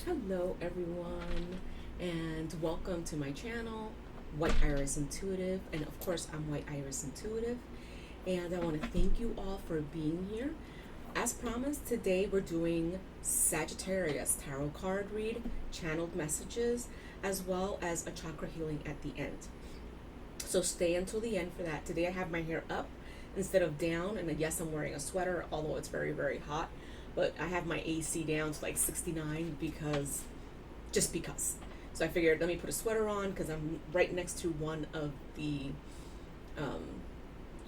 Hello everyone, and welcome to my channel, White Iris Intuitive, and of course I'm White Iris Intuitive, and I want to thank you all for being here. As promised, today we're doing Sagittarius tarot card read, channeled messages, as well as a chakra healing at the end. So stay until the end for that. Today I have my hair up instead of down, and yes, I'm wearing a sweater, although it's very, very hot. But I have my AC down to like 69 because, just because. So I figured let me put a sweater on because I'm right next to one of the um,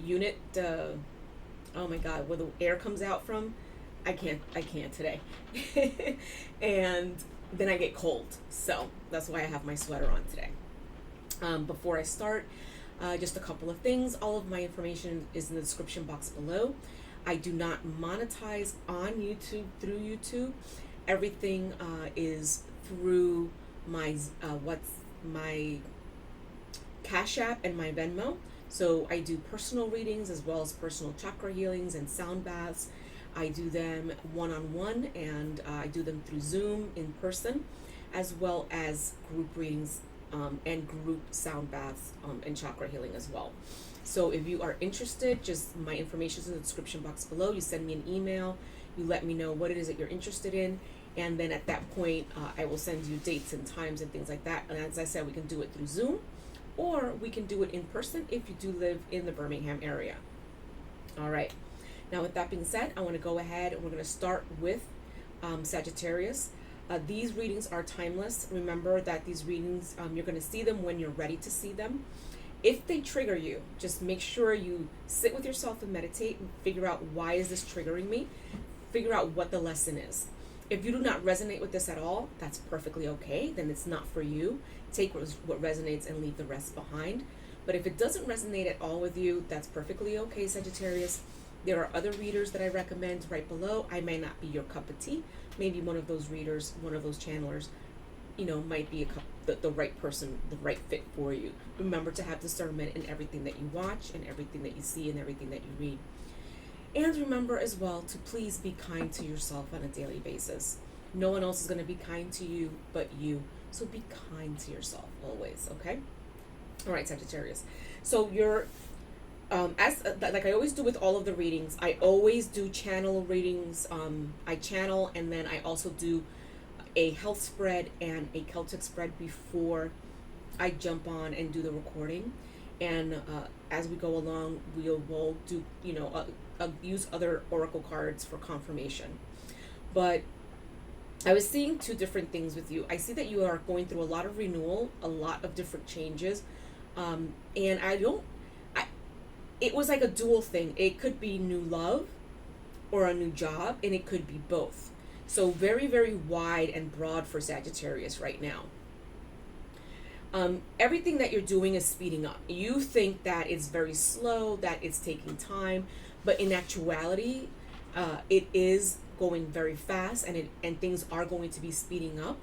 unit. Oh my God, where the air comes out from. I can't today. And then I get cold, so that's why I have my sweater on today. Before I start, just a couple of things. All of my information is in the description box below. I do not monetize on YouTube through YouTube. Everything is through my what's my Cash App and my Venmo. So I do personal readings as well as personal chakra healings and sound baths. I do them one-on-one, and I do them through Zoom in person, as well as group readings and group sound baths and chakra healing as well. So if you are interested, just my information is in the description box below. You send me an email, you let me know what it is that you're interested in, and then at that point I will send you dates and times and things like that. And as I said, we can do it through Zoom, or we can do it in person if you do live in the Birmingham area. All right. Now with that being said, I want to go ahead and we're going to start with Sagittarius. These readings are timeless. Remember that these readings, you're going to see them when you're ready to see them. If they trigger you, just make sure you sit with yourself and meditate and figure out, why is this triggering me? Figure out what the lesson is. If you do not resonate with this at all, that's perfectly okay. Then it's not for you. Take what resonates and leave the rest behind. But if it doesn't resonate at all with you, that's perfectly okay, Sagittarius. There are other readers that I recommend right below. I may not be your cup of tea. Maybe one of those readers, one of those channelers, might be the right person, the right fit for you. Remember to have discernment in everything that you watch and everything that you see and everything that you read. And remember as well to please be kind to yourself on a daily basis. No one else is going to be kind to you but you. So be kind to yourself always, okay? All right, Sagittarius. So you're like I always do with all of the readings, I always do channel readings. I channel, and then I also do a health spread and a Celtic spread before I jump on and do the recording. And as we go along, will do, use other oracle cards for confirmation. But I was seeing two different things with you. I see that you are going through a lot of renewal, a lot of different changes, and it was like a dual thing. It could be new love or a new job, and it could be both. So very, very wide and broad for Sagittarius right now. Everything that you're doing is speeding up. You think that it's very slow, that it's taking time, but in actuality, it is going very fast, and things are going to be speeding up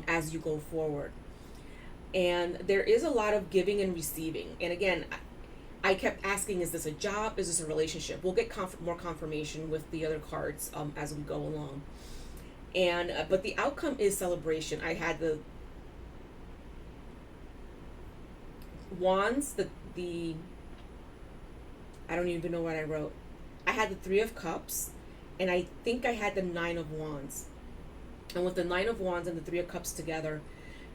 as you go forward. And there is a lot of giving and receiving. And again, I kept asking, is this a job? Is this a relationship? We'll get more confirmation with the other cards as we go along. And but the outcome is celebration. I had the wands, the I don't even know what I wrote. I had the Three of Cups, and I think I had the Nine of Wands. And with the Nine of Wands and the Three of Cups together,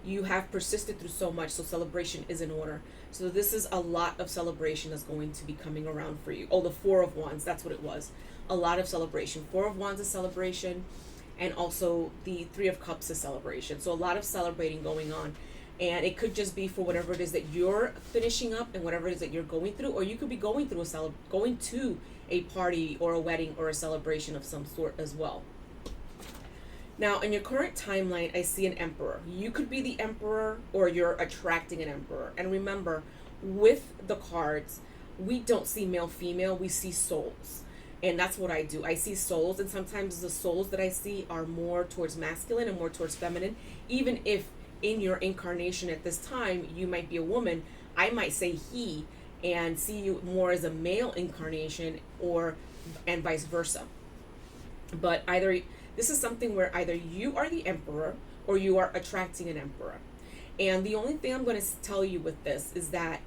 you have persisted through so much, so celebration is in order. So this is a lot of celebration that's going to be coming around for you. Oh, the Four of Wands, that's what it was. A lot of celebration. Four of Wands is celebration, and also the Three of Cups is celebration. So a lot of celebrating going on. And it could just be for whatever it is that you're finishing up and whatever it is that you're going through, or you could be going through going to a party or a wedding or a celebration of some sort as well. Now, in your current timeline, I see an emperor. You could be the emperor, or you're attracting an emperor. And remember, with the cards, we don't see male, female, we see souls. And that's what I do. I see souls, and sometimes the souls that I see are more towards masculine and more towards feminine. Even if in your incarnation at this time, you might be a woman, I might say he and see you more as a male incarnation, and vice versa. But either This is something where either you are the emperor or you are attracting an emperor. And the only thing I'm going to tell you with this is that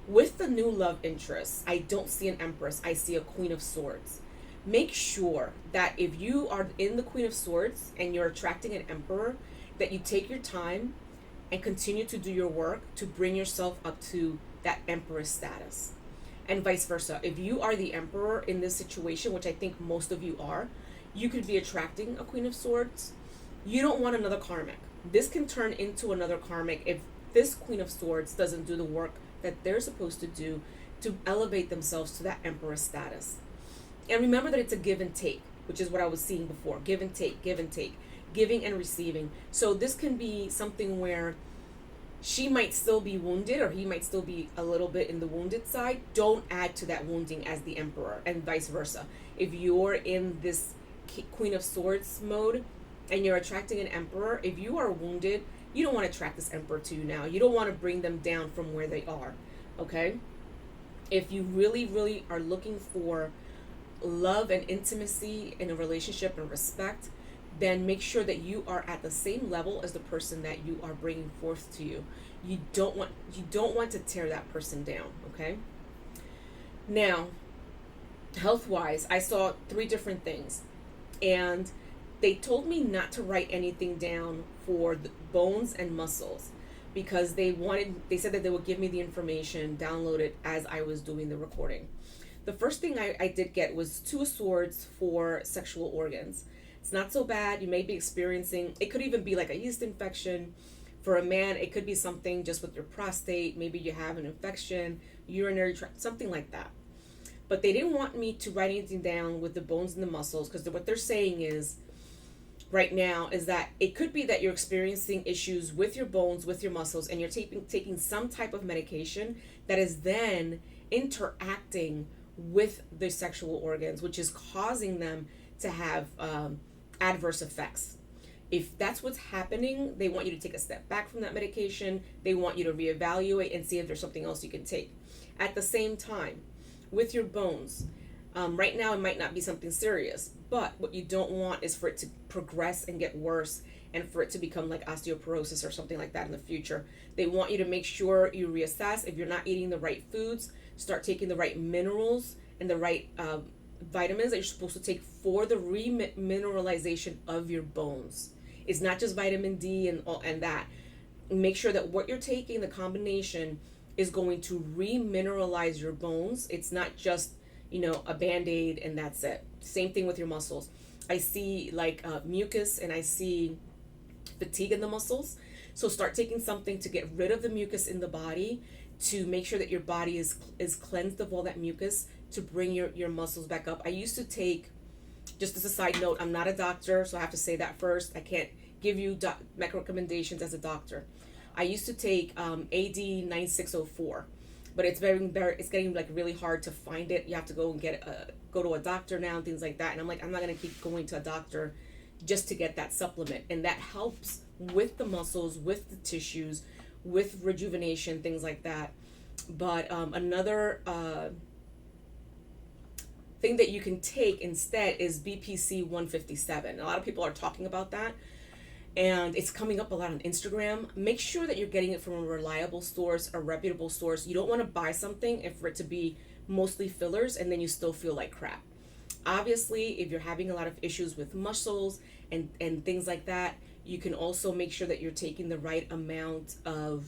with the new love interest, I don't see an empress, I see a queen of swords. Make sure that if you are in the queen of swords and you're attracting an emperor, that you take your time and continue to do your work to bring yourself up to that empress status. And vice versa. If you are the emperor in this situation, which I think most of you are, you could be attracting a queen of swords. You don't want another karmic. This can turn into another karmic if this queen of swords doesn't do the work that they're supposed to do to elevate themselves to that empress status. And remember that it's a give and take, which is what I was seeing before. Give and take, give and take, giving and receiving. So this can be something where she might still be wounded or he might still be a little bit in the wounded side. Don't add to that wounding as the emperor, and vice versa. If you're in this queen of swords mode and you're attracting an emperor, if you are wounded, you don't want to attract this emperor to you now. You don't want to bring them down from where they are, okay? If you really, really are looking for love and intimacy in a relationship and respect, then make sure that you are at the same level as the person that you are bringing forth to you. You don't want to tear that person down, okay? Now, health-wise, I saw 3 different things, and they told me not to write anything down for the bones and muscles because they said that they would give me the information, download it as I was doing the recording. The first thing I did get was 2 swords for sexual organs. It's not so bad. You may be experiencing, it could even be like a yeast infection. For a man, it could be something just with your prostate. Maybe you have an infection, urinary tract, something like that. But they didn't want me to write anything down with the bones and the muscles because what they're saying is, right now, is that it could be that you're experiencing issues with your bones, with your muscles, and you're taking some type of medication that is then interacting with the sexual organs, which is causing them to have adverse effects. If that's what's happening, they want you to take a step back from that medication. They want you to reevaluate and see if there's something else you can take. At the same time, with your bones, right now it might not be something serious, but what you don't want is for it to progress and get worse and for it to become like osteoporosis or something like that in the future. They want you to make sure you reassess. If you're not eating the right foods, start taking the right minerals and the right vitamins that you're supposed to take for the remineralization of your bones. It's not just vitamin D and that. Make sure that what you're taking, the combination, is going to remineralize your bones. It's not just, a Band-Aid and that's it. Same thing with your muscles. I see like mucus and I see fatigue in the muscles. So start taking something to get rid of the mucus in the body, to make sure that your body is cleansed of all that mucus, to bring your muscles back up. I used to take, just as a side note, I'm not a doctor, so I have to say that first. I can't give you recommendations as a doctor. I used to take AD 9604, but it's it's getting like really hard to find it. You have to go and go to a doctor now and things like that. And I'm like, I'm not gonna keep going to a doctor just to get that supplement. And that helps with the muscles, with the tissues, with rejuvenation, things like that. But another thing that you can take instead is BPC 157. A lot of people are talking about that, and it's coming up a lot on Instagram. Make sure that you're getting it from a reliable source, a reputable source. You don't want to buy something and for it to be mostly fillers and then you still feel like crap. Obviously, if you're having a lot of issues with muscles and things like that, you can also make sure that you're taking the right amount of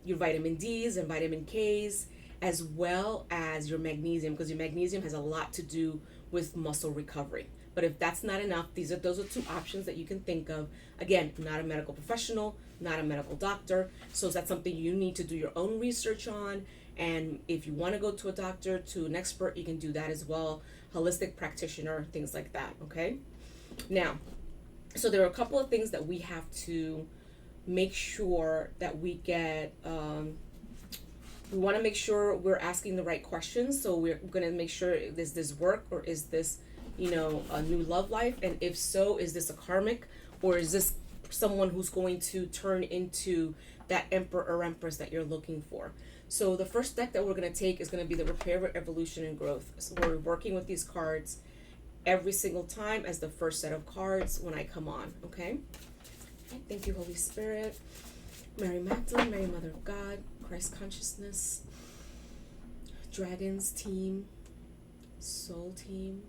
your vitamin D's and vitamin K's, as well as your magnesium, because your magnesium has a lot to do with muscle recovery. But if that's not enough, those are 2 options that you can think of. Again, not a medical professional, not a medical doctor, so that's something you need to do your own research on. And if you want to go to a doctor, to an expert, you can do that as well. Holistic practitioner, things like that, okay? Now, so there are a couple of things that we have to make sure that we get. We want to make sure we're asking the right questions. So we're going to make sure, is this work or is this, a new love life? And if so, is this a karmic, or is this someone who's going to turn into that emperor or empress that you're looking for? So the first deck that we're going to take is going to be the Repair, Evolution, and Growth. So we're working with these cards every single time as the first set of cards when I come on, okay? Thank you, Holy Spirit. Mary Magdalene, Mary Mother of God, Christ Consciousness, Dragons Team, Soul Team.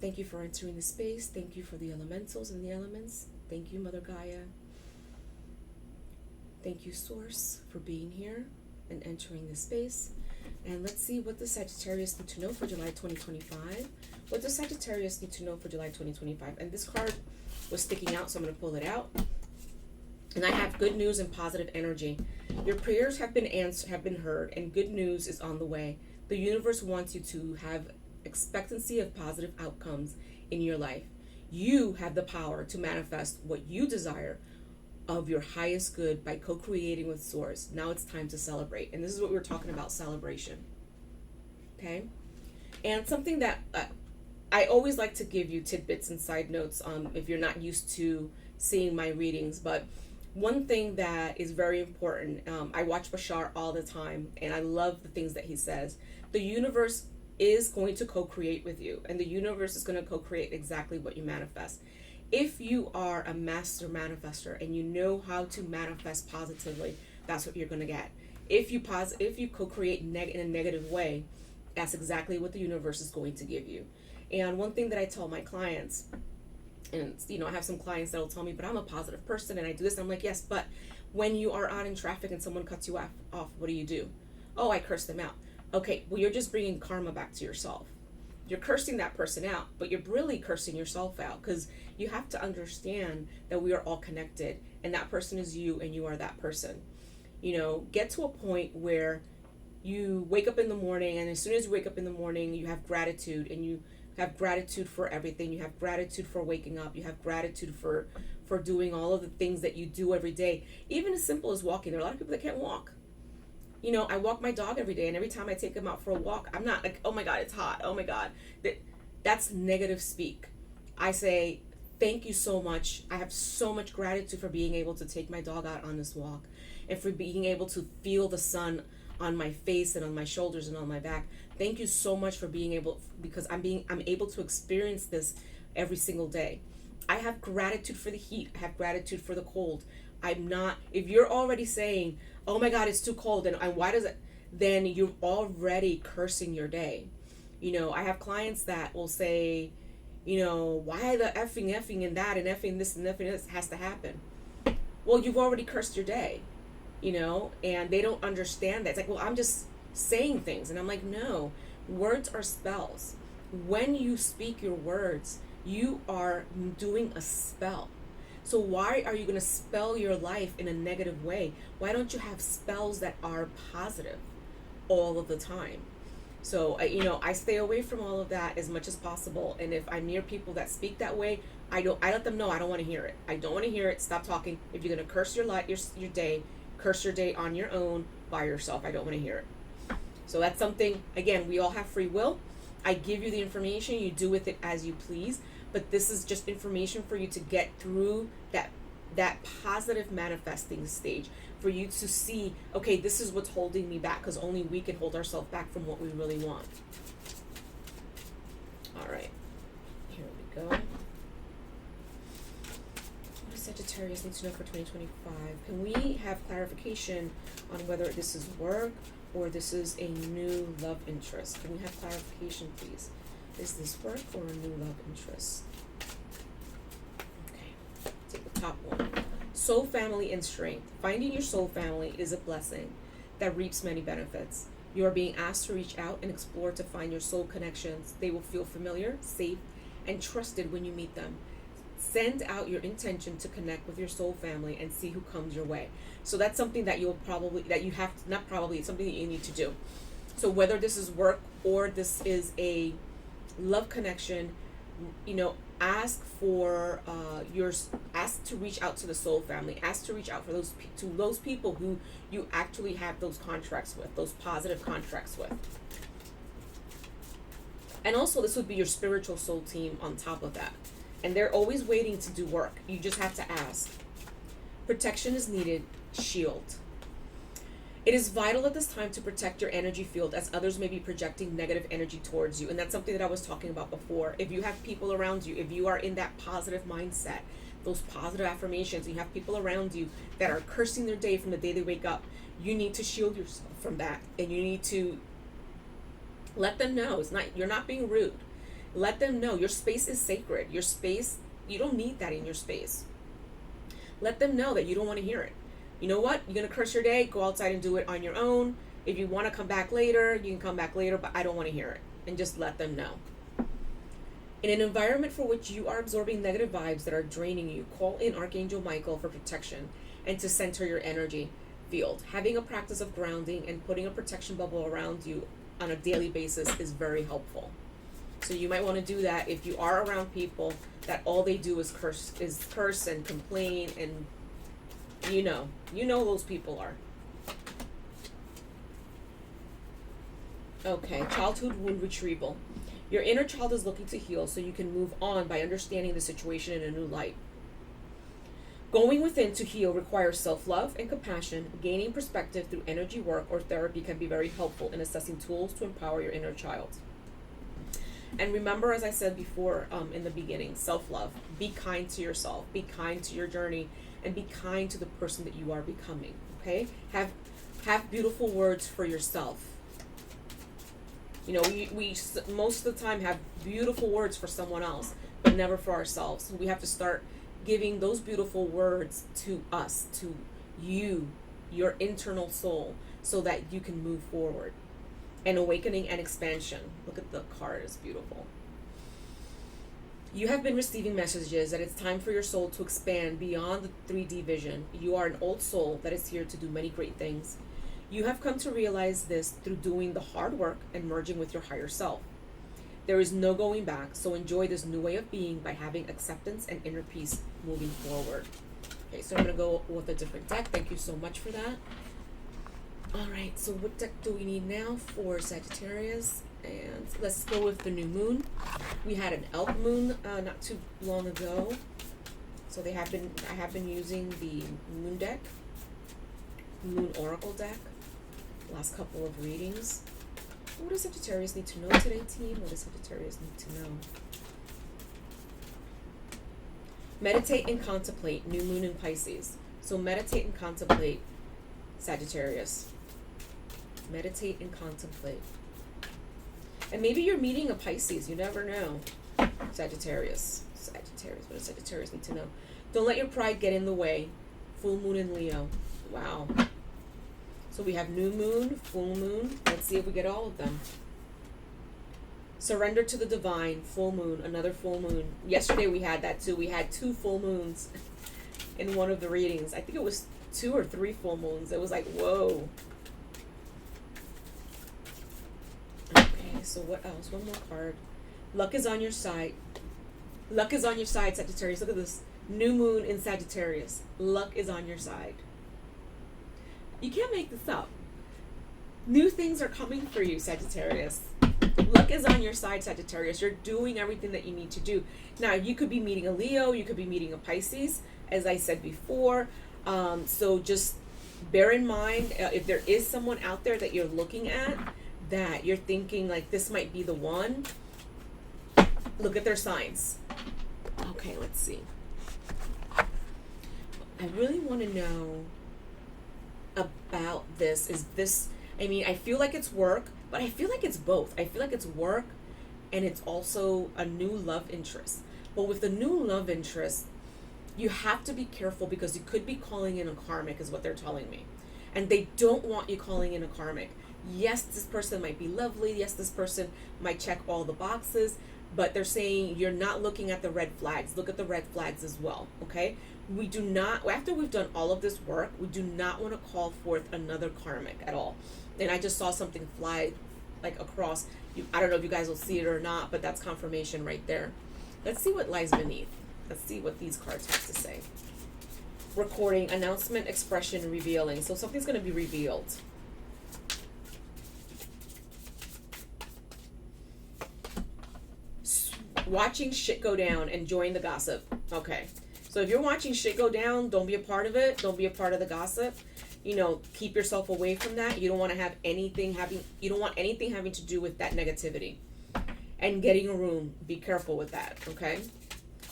Thank you for entering the space. Thank you for the elementals and the elements. Thank you, Mother Gaia. Thank you, Source, for being here and entering the space. And let's see what the Sagittarius need to know for July 2025. What does Sagittarius need to know for July 2025? And this card was sticking out, so I'm going to pull it out. And I have good news and positive energy. Your prayers have been answered, have been heard, and good news is on the way. The universe wants you to have expectancy of positive outcomes in your life. You have the power to manifest what you desire of your highest good by co-creating with Source. Now it's time to celebrate. And this is what we were talking about, celebration. Okay? And something that I always like to give you tidbits and side notes if you're not used to seeing my readings, but one thing that is very important, I watch Bashar all the time, and I love the things that he says. The universe is going to co-create with you, and the universe is going to co-create exactly what you manifest. If you are a master manifester and you know how to manifest positively, that's what you're going to get. If you co-create in a negative way, that's exactly what the universe is going to give you. And one thing that I tell my clients, and I have some clients that will tell me, but I'm a positive person and I do this. And I'm like, yes, but when you are out in traffic and someone cuts you off, what do? Oh, I curse them out. Okay, well, you're just bringing karma back to yourself. You're cursing that person out, but you're really cursing yourself out, because you have to understand that we are all connected, and that person is you and you are that person. Get to a point where you wake up in the morning, and as soon as you wake up in the morning, you have gratitude, and you have gratitude for everything. You have gratitude for waking up. You have gratitude for doing all of the things that you do every day, even as simple as walking. There are a lot of people that can't walk. I walk my dog every day, and every time I take him out for a walk, I'm not like, oh my God, it's hot. Oh my God. That's negative speak. I say, thank you so much. I have so much gratitude for being able to take my dog out on this walk, and for being able to feel the sun on my face and on my shoulders and on my back. Thank you so much for being able, because I'm able to experience this every single day. I have gratitude for the heat. I have gratitude for the cold. If you're already saying, oh my God, it's too cold, and why does it, then you're already cursing your day. I have clients that will say, why the effing and that, and effing this and effing this has to happen. Well, you've already cursed your day, and they don't understand that. It's like, well, I'm just saying things. And I'm like, no, words are spells. When you speak your words, you are doing a spell. So why are you going to spell your life in a negative way? Why don't you have spells that are positive all of the time? So, I stay away from all of that as much as possible. And if I'm near people that speak that way, I let them know I don't want to hear it. I don't want to hear it. Stop talking. If you're going to curse your day, curse your day on your own by yourself. I don't want to hear it. So that's something, again, we all have free will. I give you the information. You do with it as you please. But this is just information for you to get through that positive manifesting stage, for you to see, okay, this is what's holding me back, because only we can hold ourselves back from what we really want. All right, here we go. What does Sagittarius need to know for 2025? Can we have clarification on whether this is work or this is a new love interest? Can we have clarification, please? Is this work or a new love interest? Okay, take the top one. Soul family and strength. Finding your soul family is a blessing that reaps many benefits. You are being asked to reach out and explore to find your soul connections. They will feel familiar, safe, and trusted when you meet them. Send out your intention to connect with your soul family and see who comes your way. So that's something that it's something that you need to do. So whether this is work or this is a love connection, ask to reach out to the soul family. Ask to reach out for those people who you actually have those contracts with, those positive contracts with. And also, this would be your spiritual soul team on top of that. And they're always waiting to do work. You just have to ask. Protection is needed. Shield. It is vital at this time to protect your energy field, as others may be projecting negative energy towards you. And that's something that I was talking about before. If you have people around you, if you are in that positive mindset, those positive affirmations, you have people around you that are cursing their day from the day they wake up, you need to shield yourself from that. And you need to let them know you're not being rude. Let them know your space is sacred. Your space, you don't need that in your space. Let them know that you don't want to hear it. You know what? You're going to curse your day. Go outside and do it on your own. If you want to come back later, you can come back later, but I don't want to hear it. And just let them know. In an environment for which you are absorbing negative vibes that are draining you, call in Archangel Michael for protection and to center your energy field. Having a practice of grounding and putting a protection bubble around you on a daily basis is very helpful. So you might want to do that if you are around people that all they do is curse and complain, and you know those people are. Okay, childhood wound retrieval. Your inner child is looking to heal so you can move on by understanding the situation in a new light. Going within to heal requires self-love and compassion. Gaining perspective through energy work or therapy can be very helpful in assessing tools to empower your inner child. And remember, as I said before in the beginning, self-love. Be kind to yourself. Be kind to your journey. And be kind to the person that you are becoming. Okay? Have beautiful words for yourself. You know, we most of the time have beautiful words for someone else, but never for ourselves. We have to start giving those beautiful words to us, to you, your internal soul, so that you can move forward. And awakening and expansion. Look at the card, it's beautiful. You have been receiving messages that it's time for your soul to expand beyond the 3D vision. You are an old soul that is here to do many great things. You have come to realize this through doing the hard work and merging with your higher self. There is no going back, so enjoy this new way of being by having acceptance and inner peace moving forward. Okay, so I'm going to go with a different deck. Thank you so much for that. All right, so what deck do we need now for Sagittarius? And let's go with the new moon. We had an elk moon not too long ago. So I have been using the moon deck, moon oracle deck, last couple of readings. What does Sagittarius need to know today, team? What does Sagittarius need to know? Meditate and contemplate, new moon in Pisces. So meditate and contemplate, Sagittarius. Meditate and contemplate. And maybe you're meeting a Pisces. You never know. Sagittarius. Sagittarius. What does Sagittarius need to know? Don't let your pride get in the way. Full moon in Leo. Wow. So we have new moon, full moon. Let's see if we get all of them. Surrender to the divine, full moon, another full moon. Yesterday we had that too. We had 2 full moons in one of the readings. I think it was 2 or 3 full moons. It was like, whoa. Okay, so what else? One more card. Luck is on your side. Luck is on your side, Sagittarius. Look at this. New moon in Sagittarius. Luck is on your side. You can't make this up. New things are coming for you, Sagittarius. Luck is on your side, Sagittarius. You're doing everything that you need to do. Now, you could be meeting a Leo. You could be meeting a Pisces, as I said before. So just bear in mind, if there is someone out there that you're looking at, that you're thinking like this might be the one, look at their signs. Okay, let's see. I really want to know about this. Is this, I mean, I feel like it's work, but I feel like it's both. I feel like it's work and it's also a new love interest. But with the new love interest, you have to be careful because you could be calling in a karmic, is what they're telling me. And they don't want you calling in a karmic. Yes, this person might be lovely. Yes, this person might check all the boxes, but they're saying you're not looking at the red flags. Look at the red flags as well, okay? We do not, after we've done all of this work, we do not want to call forth another karmic at all. And I just saw something fly like across. I don't know if you guys will see it or not, but that's confirmation right there. Let's see what lies beneath. Let's see what these cards have to say. Recording, announcement, expression, revealing. So something's going to be revealed. Watching shit go down, enjoying the gossip. Okay. So if you're watching shit go down, don't be a part of it. Don't be a part of the gossip. you know, keep yourself away from that. You don't want to have anything you don't want anything having to do with that negativity. And getting a room, be careful with that, okay?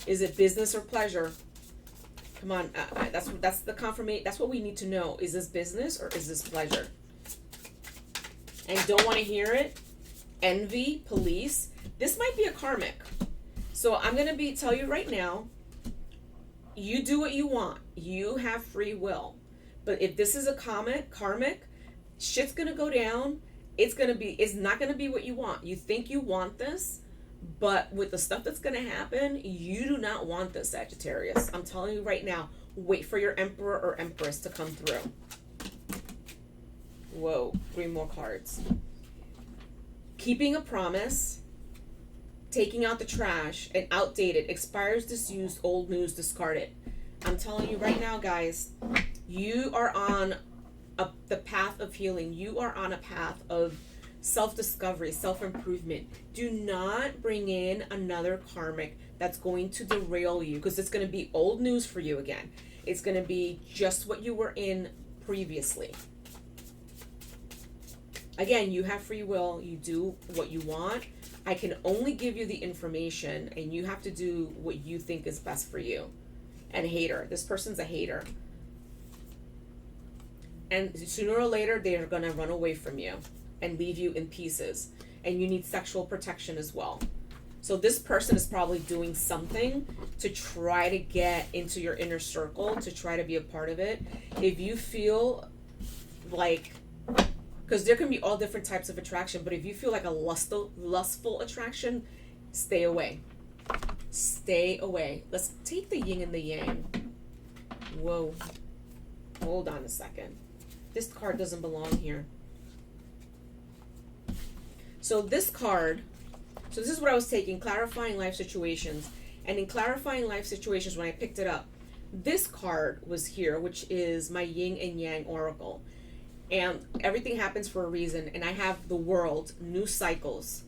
Is it business or pleasure? Come on, that's the confirmation. That's what we need to know. Is this business or is this pleasure? And don't want to hear it. Envy, police. This might be a karmic. So I'm going to tell you right now, you do what you want. You have free will. But if this is a karmic, shit's going to go down. It's not going to be what you want. You think you want this, but with the stuff that's going to happen, you do not want this, Sagittarius. I'm telling you right now, wait for your Emperor or Empress to come through. Whoa, 3 more cards. Keeping a promise, taking out the trash, and outdated, expires, disused, old news, discarded. I'm telling you right now, guys, you are on the path of healing. You are on a path of self-discovery, self-improvement. Do not bring in another karmic that's going to derail you, because it's going to be old news for you again. It's going to be just what you were in previously. Again, you have free will. You do what you want. I can only give you the information, and you have to do what you think is best for you. And hater. This person's a hater. And sooner or later, they are going to run away from you and leave you in pieces. And you need sexual protection as well. So this person is probably doing something to try to get into your inner circle, to try to be a part of it. If you feel like, because there can be all different types of attraction, but if you feel like a lustful attraction, stay away. Stay away. Let's take the yin and the yang. Whoa. Hold on a second. This card doesn't belong here. So this card, so this is what I was taking, clarifying life situations. And in clarifying life situations, when I picked it up, this card was here, which is my yin and yang oracle. And everything happens for a reason. And I have the world, new cycles,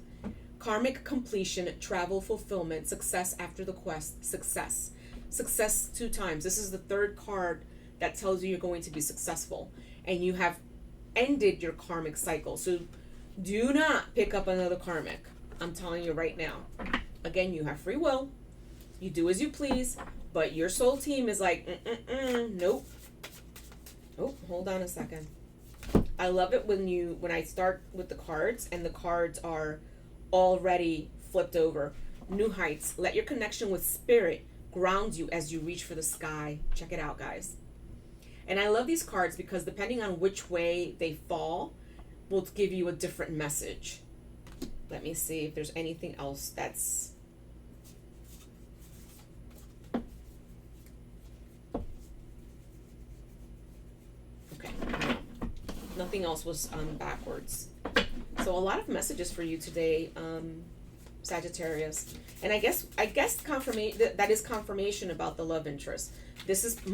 karmic completion, travel, fulfillment, success after the quest, success. Success 2 times. This is the 3rd card that tells you you're going to be successful. And you have ended your karmic cycle. So do not pick up another karmic. I'm telling you right now. Again, you have free will. You do as you please. But your soul team is like, nope. Oh, hold on a second. I love it when I start with the cards and the cards are already flipped over. New heights. Let your connection with spirit ground you as you reach for the sky. Check it out, guys. And I love these cards because depending on which way they fall will give you a different message. Let me see if there's anything else that's... Okay. Nothing else was backwards. So a lot of messages for you today, Sagittarius. And I guess confirmation that is confirmation about the love interest. This is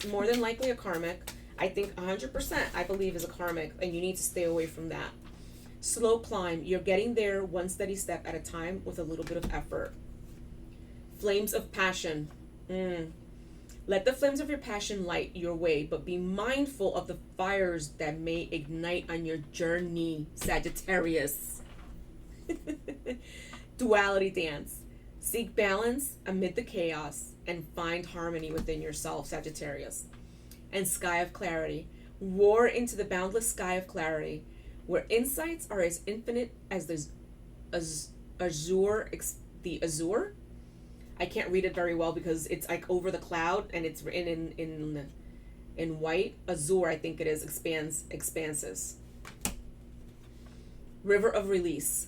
more than likely a karmic. I think 100% I believe is a karmic, and you need to stay away from that. Slow climb. You're getting there one steady step at a time with a little bit of effort. Flames of passion. Let the flames of your passion light your way, but be mindful of the fires that may ignite on your journey, Sagittarius. Duality dance. Seek balance amid the chaos and find harmony within yourself, Sagittarius. And sky of clarity. Roar into the boundless sky of clarity, where insights are as infinite as the azure. I can't read it very well because it's like over the cloud and it's written in white. Azure, I think it is, expanses. River of release.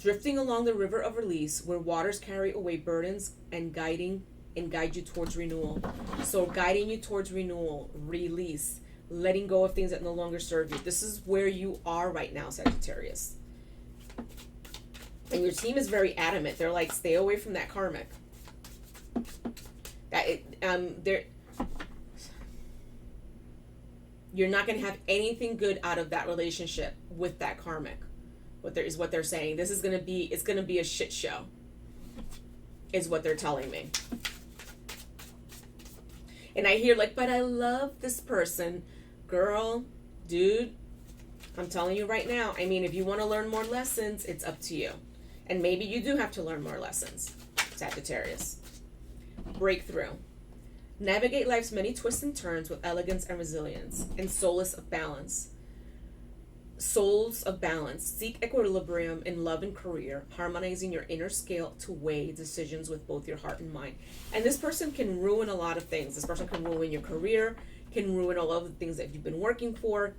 Drifting along the river of release, where waters carry away burdens and guide you towards renewal. So guiding you towards renewal, release, letting go of things that no longer serve you. This is where you are right now, Sagittarius. And your team is very adamant. They're like, stay away from that karmic. You're not going to have anything good out of that relationship with that karmic. What they're saying. It's going to be a shit show, is what they're telling me. And I hear like, but I love this person, Girl, dude, I'm telling you right now. I mean, if you want to learn more lessons, it's up to you. And maybe you do have to learn more lessons, Sagittarius. Breakthrough. Navigate life's many twists and turns with elegance and resilience and souls of balance. Souls of balance. Seek equilibrium in love and career, harmonizing your inner scale to weigh decisions with both your heart and mind. And this person can ruin a lot of things. This person can ruin your career, can ruin all of the things that you've been working for,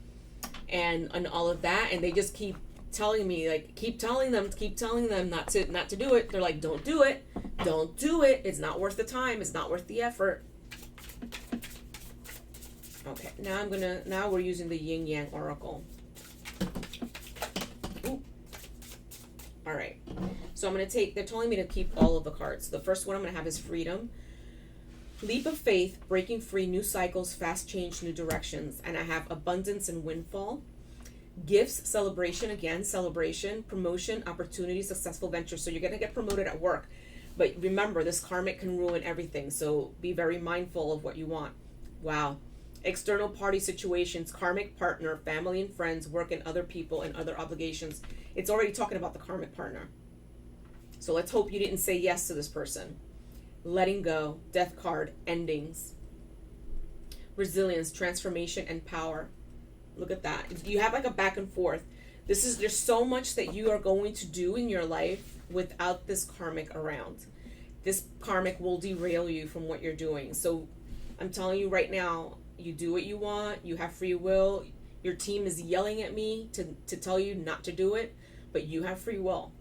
and all of that. And they just keep telling me, like, keep telling them not to do it. They're like, don't do it. It's not worth the time. It's not worth the effort. Okay, now we're using the Yin Yang Oracle. Ooh. All right. So I'm going to take, they're telling me to keep all of the cards. The first one I'm going to have is freedom. Leap of faith, breaking free, new cycles, fast change, new directions. And I have abundance and windfall. Gifts, celebration, again, celebration, promotion, opportunity, successful venture. So you're going to get promoted at work. But remember, this karmic can ruin everything. So be very mindful of what you want. Wow. External party situations, karmic partner, family and friends, work and other people and other obligations. It's already talking about the karmic partner. So let's hope you didn't say yes to this person. Letting go, death card, endings. Resilience, transformation, and power. Look at that. You have like a back and forth. There's so much that you are going to do in your life without this karmic around. This karmic will derail you from what you're doing. So I'm telling you right now, you do what you want, you have free will. Your team is yelling at me to tell you not to do it, but you have free will.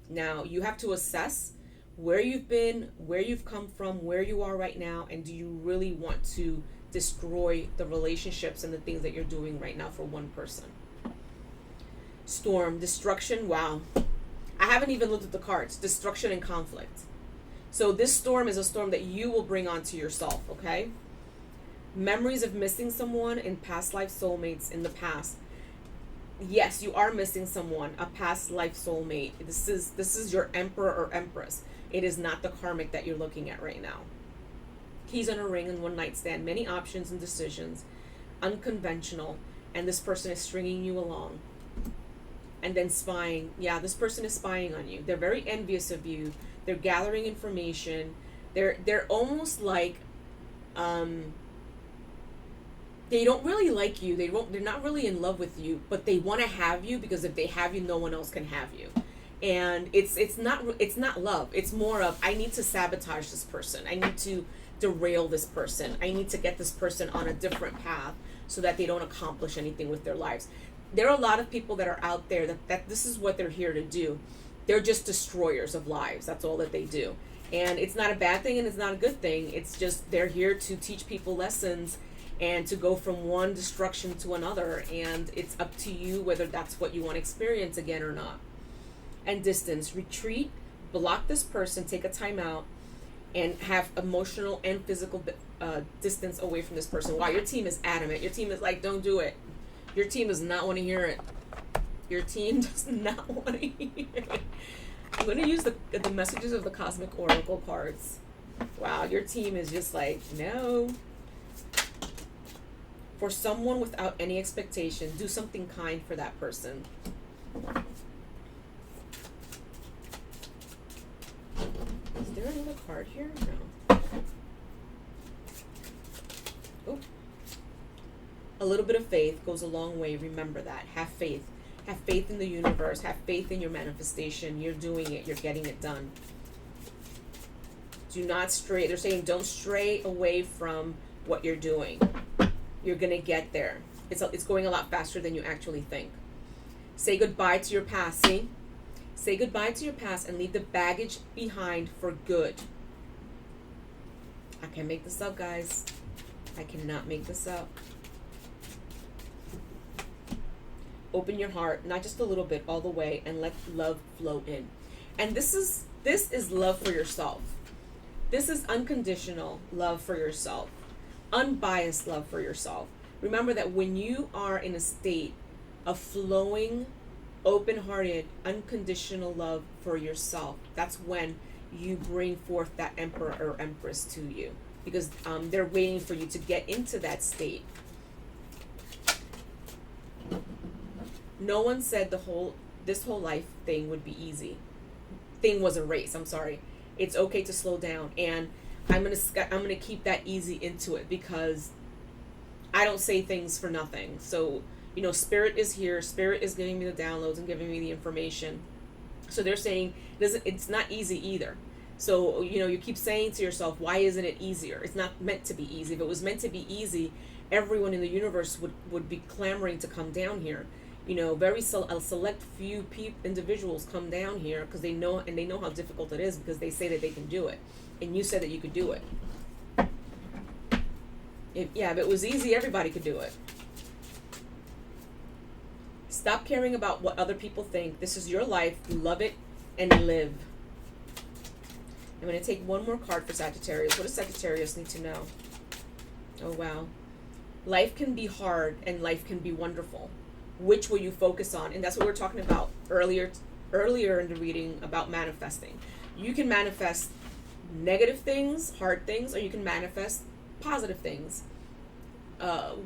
Now, you have to assess where you've been, where you've come from, where you are right now, and do you really want to destroy the relationships and the things that you're doing right now for one person. Storm, destruction, wow. I haven't even looked at the cards. Destruction and conflict. So this storm is a storm that you will bring onto yourself, okay? Memories of missing someone in past life soulmates in the past. Yes, you are missing someone, a past life soulmate. This is your emperor or empress. It is not the karmic that you're looking at right now. Keys on a ring and one night stand. Many options and decisions. Unconventional. And this person is stringing you along. And then spying. Yeah, this person is spying on you. They're very envious of you. They're gathering information. They're almost like they don't really like you. They're not really in love with you, but they want to have you because if they have you, no one else can have you. And it's not love. It's more of, I need to sabotage this person. I need to derail this person. I need to get this person on a different path so that they don't accomplish anything with their lives. There are a lot of people that are out there that this is what they're here to do. They're just destroyers of lives. That's all that they do. And it's not a bad thing and it's not a good thing. It's just they're here to teach people lessons and to go from one destruction to another. And it's up to you whether that's what you want to experience again or not. And distance, retreat, block this person, take a time out, and have emotional and physical distance away from this person. Wow, your team is adamant. Your team is like, don't do it. Your team does not want to hear it. Your team does not want to hear it. I'm going to use the messages of the Cosmic Oracle cards. Wow, your team is just like, no. For someone without any expectation, do something kind for that person. Is there another card here? No. Oh. A little bit of faith goes a long way. Remember that. Have faith. Have faith in the universe. Have faith in your manifestation. You're doing it. You're getting it done. Do not stray. They're saying don't stray away from what you're doing. You're going to get there. It's going a lot faster than you actually think. Say goodbye to your past. See? Say goodbye to your past and leave the baggage behind for good. I can't make this up, guys. I cannot make this up. Open your heart, not just a little bit, all the way, and let love flow in. And this is love for yourself. This is unconditional love for yourself. Unbiased love for yourself. Remember that when you are in a state of flowing, open-hearted, unconditional love for yourself, that's when you bring forth that emperor or empress to you, because they're waiting for you to get into that state. No one said this whole life thing would be easy. Thing was a race. I'm sorry. It's okay to slow down, and I'm gonna keep that easy into it, because I don't say things for nothing. So, Spirit is here. Spirit is giving me the downloads and giving me the information. So they're saying it's not easy either. So, you keep saying to yourself, why isn't it easier? It's not meant to be easy. If it was meant to be easy, everyone in the universe would be clamoring to come down here. A select few individuals come down here because they know how difficult it is, because they say that they can do it. And you said that you could do it. If it was easy, everybody could do it. Stop caring about what other people think. This is your life. Love it and live. I'm going to take one more card for Sagittarius. What does Sagittarius need to know? Oh, wow. Life can be hard and life can be wonderful. Which will you focus on? And that's what we were talking about earlier in the reading about manifesting. You can manifest negative things, hard things, or you can manifest positive things,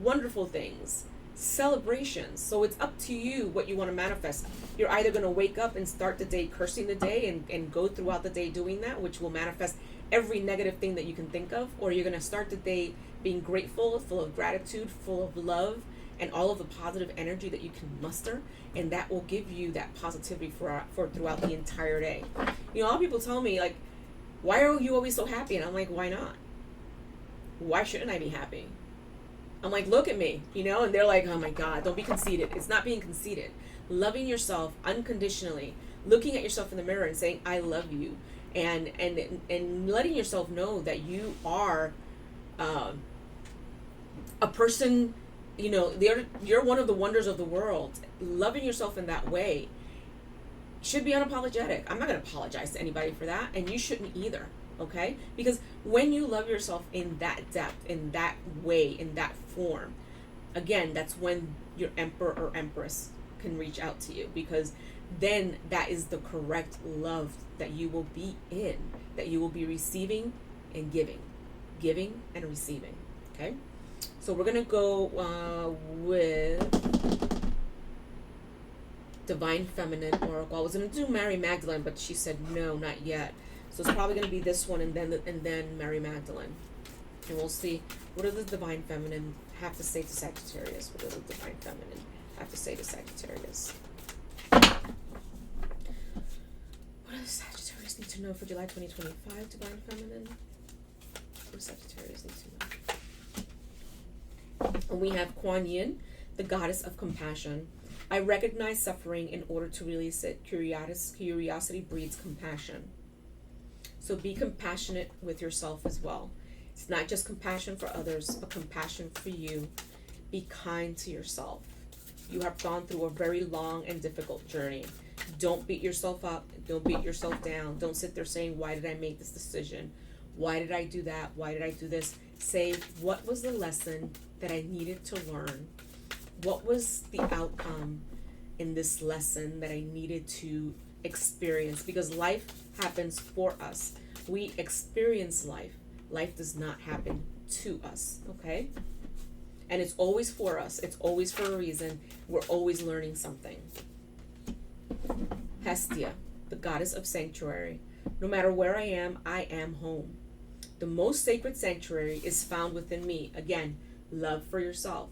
wonderful things, celebrations. So it's up to you what you want to manifest. You're either going to wake up and start the day cursing the day and go throughout the day doing that, which will manifest every negative thing that you can think of, or you're going to start the day being grateful, full of gratitude, full of love, and all of the positive energy that you can muster, and that will give you that positivity for throughout the entire day. A lot of people tell me, like, why are you always so happy? And I'm like, why not? Why shouldn't I be happy? I'm like, look at me, and they're like, oh my God, don't be conceited. It's not being conceited. Loving yourself unconditionally, looking at yourself in the mirror and saying, I love you, and letting yourself know that you are a person. You're one of the wonders of the world. Loving yourself in that way should be unapologetic. I'm not going to apologize to anybody for that, and you shouldn't either, okay? Because when you love yourself in that depth, in that way, in that form, again, that's when your emperor or empress can reach out to you, because then that is the correct love that you will be in, that you will be receiving and giving and receiving, okay? So we're going to go with Divine Feminine Oracle. I was going to do Mary Magdalene, but she said no, not yet. So it's probably going to be this one and then Mary Magdalene. And we'll see, what does the Divine Feminine have to say to Sagittarius? What does the Divine Feminine have to say to Sagittarius? What does Sagittarius need to know for July 2025, Divine Feminine? What does Sagittarius need to know? And we have Kuan Yin, the goddess of compassion. I recognize suffering in order to release it. Curiosity breeds compassion. So be compassionate with yourself as well. It's not just compassion for others, but compassion for you. Be kind to yourself. You have gone through a very long and difficult journey. Don't beat yourself up. Don't beat yourself down. Don't sit there saying, why did I make this decision? Why did I do that? Why did I do this? Say, what was the lesson that I needed to learn? What was the outcome in this lesson that I needed to experience? Because life happens for us. We experience life. Life does not happen to us, okay? And it's always for us. It's always for a reason. We're always learning something. Hestia, the goddess of sanctuary. No matter where I am home. The most sacred sanctuary is found within me. Again, love for yourself.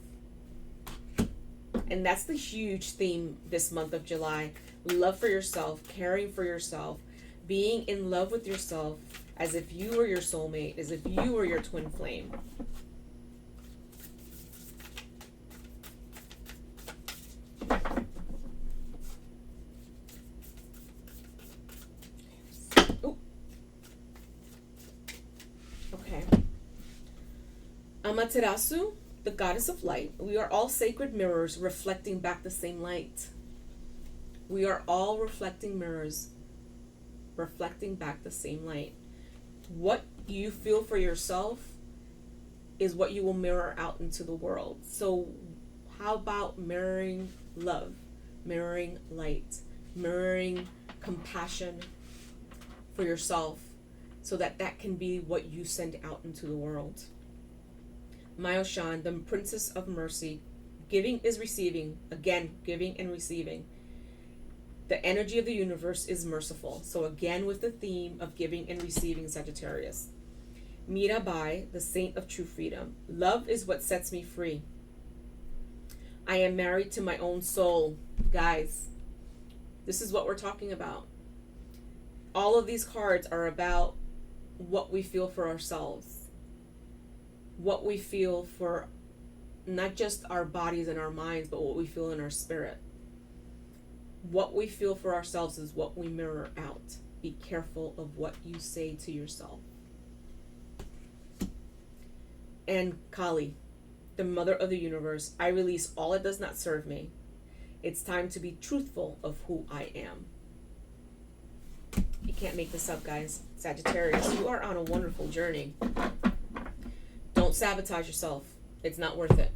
And that's the huge theme this month of July. Love for yourself, caring for yourself, being in love with yourself as if you were your soulmate, as if you were your twin flame. Amaterasu, the goddess of light. We are all sacred mirrors reflecting back the same light. We are all reflecting mirrors reflecting back the same light. What you feel for yourself is what you will mirror out into the world. So how about mirroring love, mirroring light, mirroring compassion for yourself, so that can be what you send out into the world. Myoshan, the Princess of Mercy, Giving is receiving. Again, giving and receiving. The energy of the universe is merciful. So again, with the theme of giving and receiving, Sagittarius. Mirabai, the saint of true freedom. Love is what sets me free. I am married to my own soul. Guys, this is what we're talking about. All of these cards are about what we feel for ourselves. What we feel for not just our bodies and our minds, but what we feel in our spirit. What we feel for ourselves is what we mirror out. Be careful of what you say to yourself. And Kali, the mother of the universe, I release all that does not serve me. It's time to be truthful of who I am. You can't make this up, guys. Sagittarius, you are on a wonderful journey. Don't sabotage yourself. It's not worth it.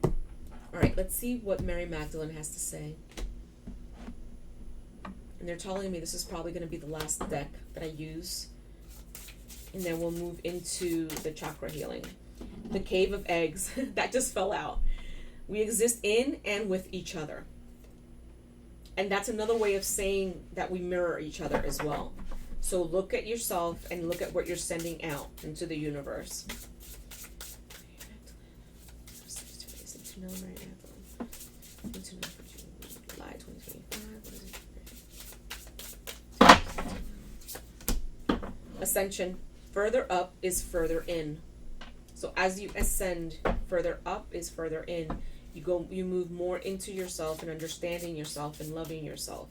All right, let's see what Mary Magdalene has to say. And they're telling me this is probably going to be the last deck that I use. And then we'll move into the chakra healing. The cave of eggs. That just fell out. We exist in and with each other. And that's another way of saying that we mirror each other as well. So look at yourself and look at what you're sending out into the universe. Ascension. Further up is further in. So as you ascend, further up is further in. You move more into yourself and understanding yourself and loving yourself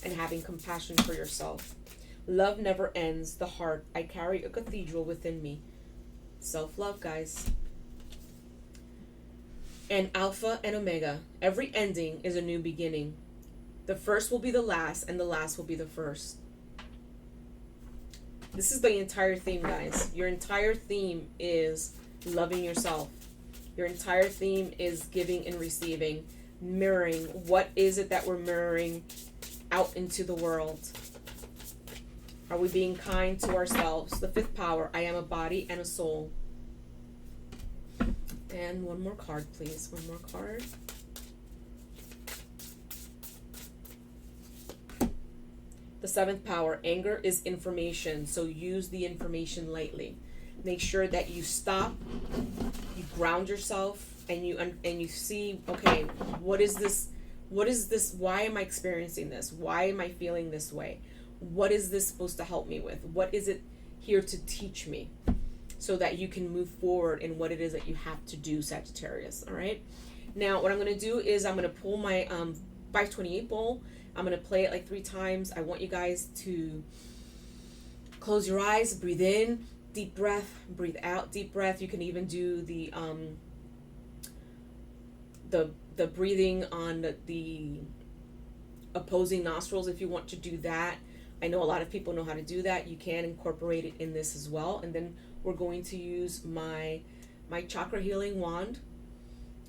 and having compassion for yourself. Love never ends. The heart. I carry a cathedral within me. Self-love, guys. And Alpha and Omega. Every ending is a new beginning. The first will be the last, and the last will be the first. This is the entire theme, guys. Your entire theme is loving yourself. Your entire theme is giving and receiving, mirroring. What is it that we're mirroring out into the world? Are we being kind to ourselves? The fifth power, I am a body and a soul. And one more card, please. One more card. The seventh power, anger is information, so use the information lightly. Make sure that you stop, you ground yourself, and you see, okay, what is this? What is this? Why am I experiencing this? Why am I feeling this way? What is this supposed to help me with? What is it here to teach me? So that you can move forward in what it is that you have to do, Sagittarius. All right. Now, what I'm going to do is I'm going to pull my 528 bowl. I'm going to play it like 3 times. I want you guys to close your eyes, breathe in, deep breath, breathe out, deep breath. You can even do the breathing on the opposing nostrils if you want to do that. I know a lot of people know how to do that. You can incorporate it in this as well. And then we're going to use my chakra healing wand.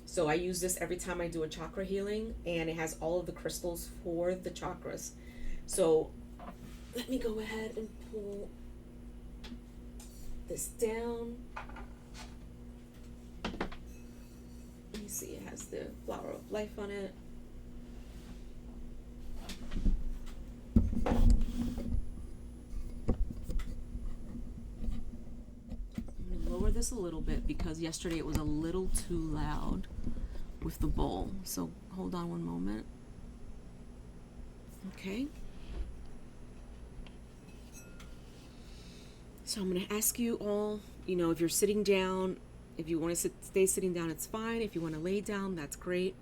So I use this every time I do a chakra healing, and it has all of the crystals for the chakras. So let me go ahead and pull this down. Let me see, it has the flower of life on it. Lower this a little bit because yesterday it was a little too loud with the bowl. So hold on one moment. Okay. So I'm going to ask you all, if you're sitting down, if you want to stay sitting down, it's fine. If you want to lay down, that's great.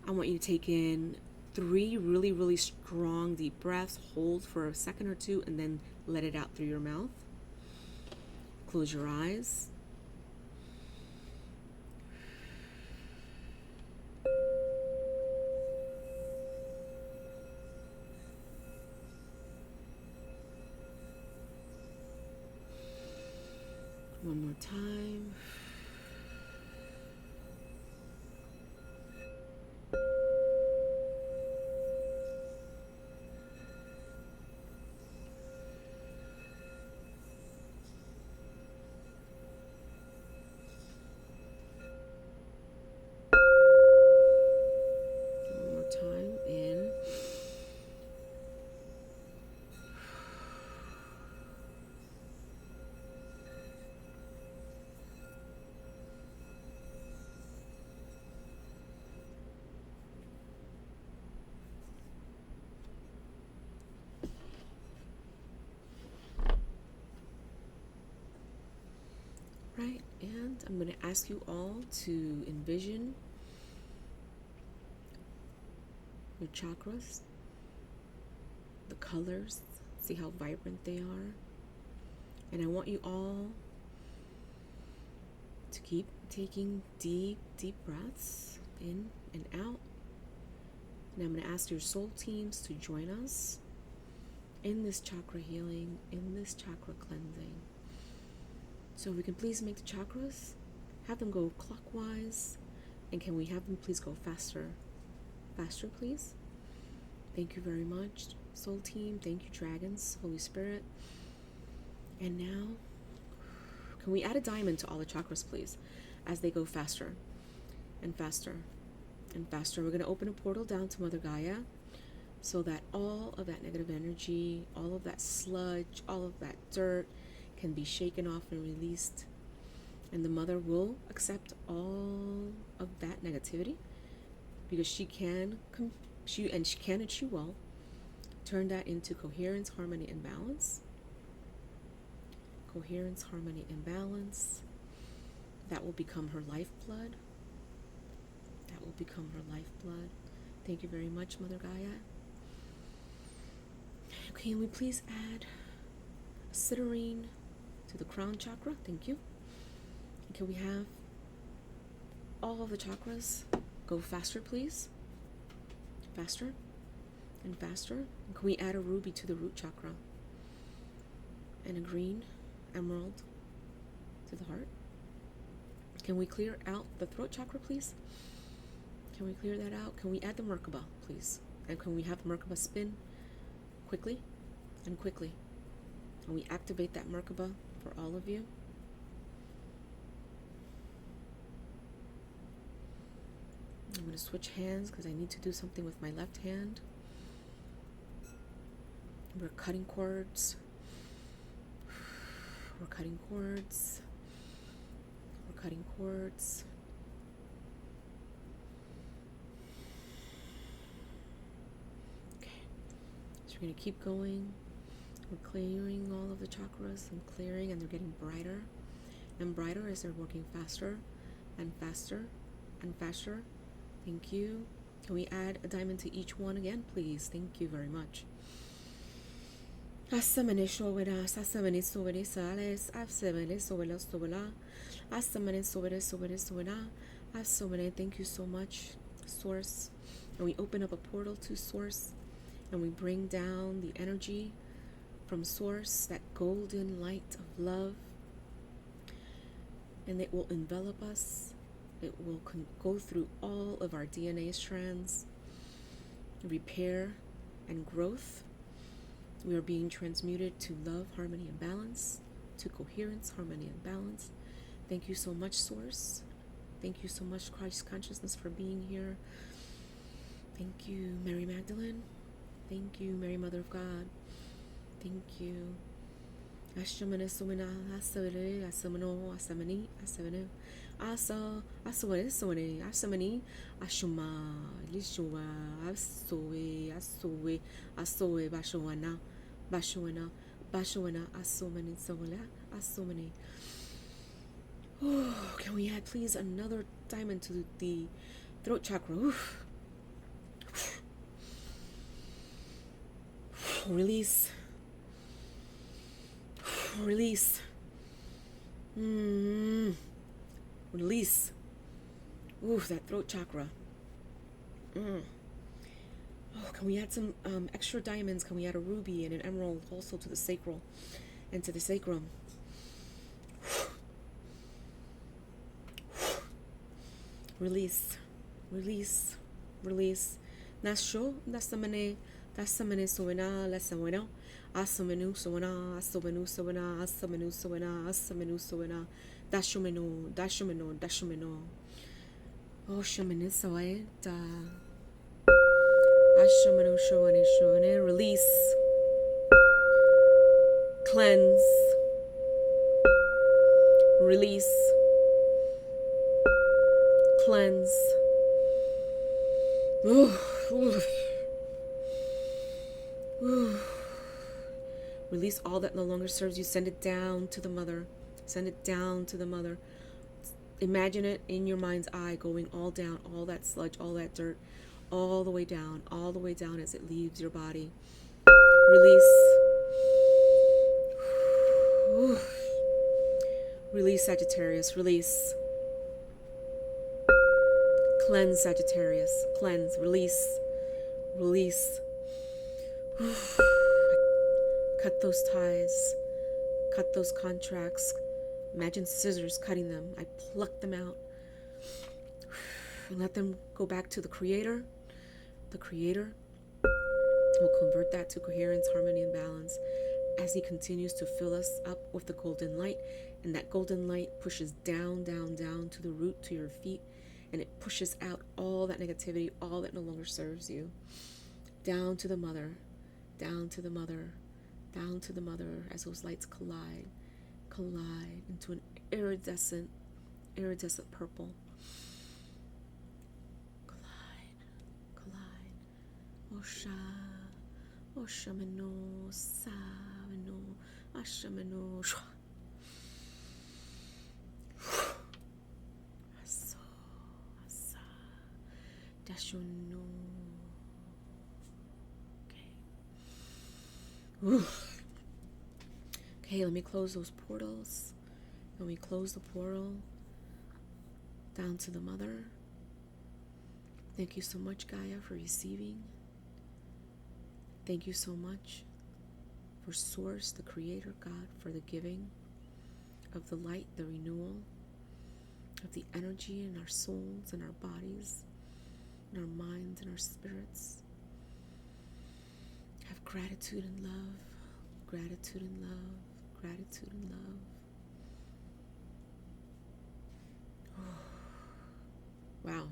I want you to take in 3 really, really strong deep breaths. Hold for a second or 2 and then let it out through your mouth. Close your eyes. One more time. Right, and I'm going to ask you all to envision your chakras, the colors, see how vibrant they are. And I want you all to keep taking deep, deep breaths in and out. And I'm going to ask your soul teams to join us in this chakra healing, in this chakra cleansing. So if we can please make the chakras, have them go clockwise, and can we have them please go faster? Faster, please. Thank you very much, soul team. Thank you, dragons, Holy Spirit. And now, can we add a diamond to all the chakras, please, as they go faster and faster and faster. We're going to open a portal down to Mother Gaia so that all of that negative energy, all of that sludge, all of that dirt can be shaken off and released. And the Mother will accept all of that negativity because she can, and she will turn that into coherence, harmony, and balance. Coherence, harmony, and balance. That will become her lifeblood. That will become her lifeblood. Thank you very much, Mother Gaia. Okay, and we please add citrine to the crown chakra. Thank you. And can we have all of the chakras go faster, please? Faster and faster. And can we add a ruby to the root chakra? And a green emerald to the heart. Can we clear out the throat chakra, please? Can we clear that out? Can we add the Merkaba, please? And can we have the Merkaba spin quickly and quickly? And we activate that Merkaba for all of you. I'm going to switch hands because I need to do something with my left hand. We're cutting cords. We're cutting cords. We're cutting cords. Okay. So we're going to keep going. We're clearing all of the chakras and clearing, and they're getting brighter and brighter as they're working faster and faster and faster. Thank you. Can we add a diamond to each one again, please? Thank you very much. Asamane showera, sasamane sowere sales, asamane sowela sowela, asamane sowere sowere sowela, asamane. Thank you so much, Source. And we open up a portal to Source, and we bring down the energy from Source, that golden light of love, and it will envelop us. It will go through all of our DNA strands, repair and growth. We are being transmuted to love, harmony, and balance, to coherence, harmony, and balance. Thank you so much, Source. Thank you so much, Christ Consciousness, for being here. Thank you, Mary Magdalene. Thank you, Mary Mother of God. Thank you. Ashamane sumina asavere asamano asamani asavene asa asaware saware asamani ashuma lishuwa asowe asowe asowe bashawana bashawana bashawana asomani sawala asomani. Oh, can we add please another diamond to the throat chakra? Oof. Release. Release. Release. Ooh, that throat chakra. Oh, can we add some extra diamonds? Can we add a ruby and an emerald also to the sacral and to the sacrum? Release. Release. Release. Nasho, nasamane, nasamane sowena, lasameno. Asamenu sowena, asamenu sowena, asamenu sowena, asamenu sowena, dashumeno, dashumeno, dashumeno. Oh, shamene sawaita. Ashamenu showane showane. Release. Cleanse. Release. Cleanse. Ooh, ooh. Ooh. Release all that no longer serves you. Send it down to the Mother. Send it down to the mother. Imagine it in your mind's eye going all down, all that sludge, all that dirt, all the way down as it leaves your body. Release. Release, Sagittarius. Release. Cleanse, Sagittarius. Cleanse. Release. Release. Cut those ties. Cut those contracts. Imagine scissors cutting them. I pluck them out. And let them go back to the Creator. The Creator will convert that to coherence, harmony, and balance as He continues to fill us up with the golden light. And that golden light pushes down, down, down to the root, to your feet. And it pushes out all that negativity, all that no longer serves you. Down to the mother, down to the mother, down to the mother, as those lights collide into an iridescent purple. Collide. Osha, Oshameno, Saveno, Ashameno, Shwa. Aso, Asa, Dashono. Okay, let me close those portals. Let me close the portal down to the mother. Thank you so much, Gaia, for receiving. Thank you so much for Source, the Creator, God, for the giving of the light, the renewal of the energy in our souls and our bodies, in our minds and our spirits. Have gratitude and love, gratitude and love, gratitude and love. Wow.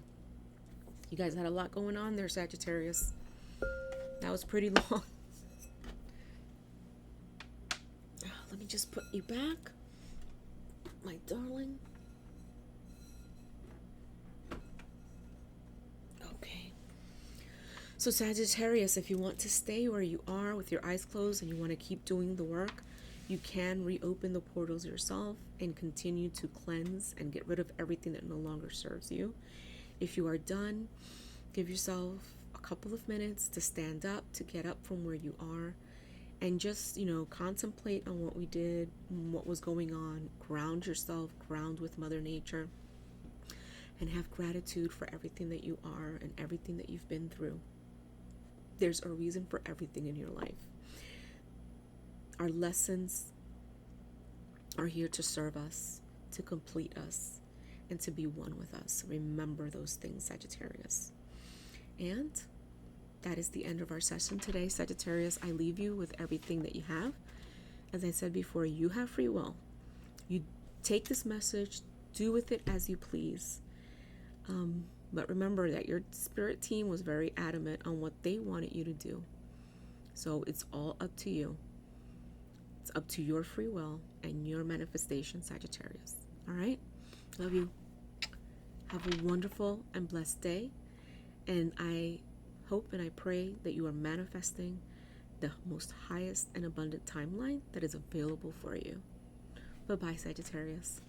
You guys had a lot going on there, Sagittarius. That was pretty long. Let me just put you back, my darling. Okay. So Sagittarius, if you want to stay where you are with your eyes closed and you want to keep doing the work, you can reopen the portals yourself and continue to cleanse and get rid of everything that no longer serves you. If you are done, give yourself a couple of minutes to stand up, to get up from where you are, and just, contemplate on what we did, what was going on. Ground yourself, ground with Mother Nature, and have gratitude for everything that you are and everything that you've been through. There's a reason for everything in your life. Our lessons are here to serve us, to complete us, and to be one with us. Remember those things, Sagittarius. And that is the end of our session today, Sagittarius. I leave you with everything that you have. As I said before, you have free will. You take this message, do with it as you please. But remember that your spirit team was very adamant on what they wanted you to do. So it's all up to you. It's up to your free will and your manifestation, Sagittarius. All right? Love you. Have a wonderful and blessed day. And I hope and I pray that you are manifesting the most highest and abundant timeline that is available for you. Bye-bye, Sagittarius.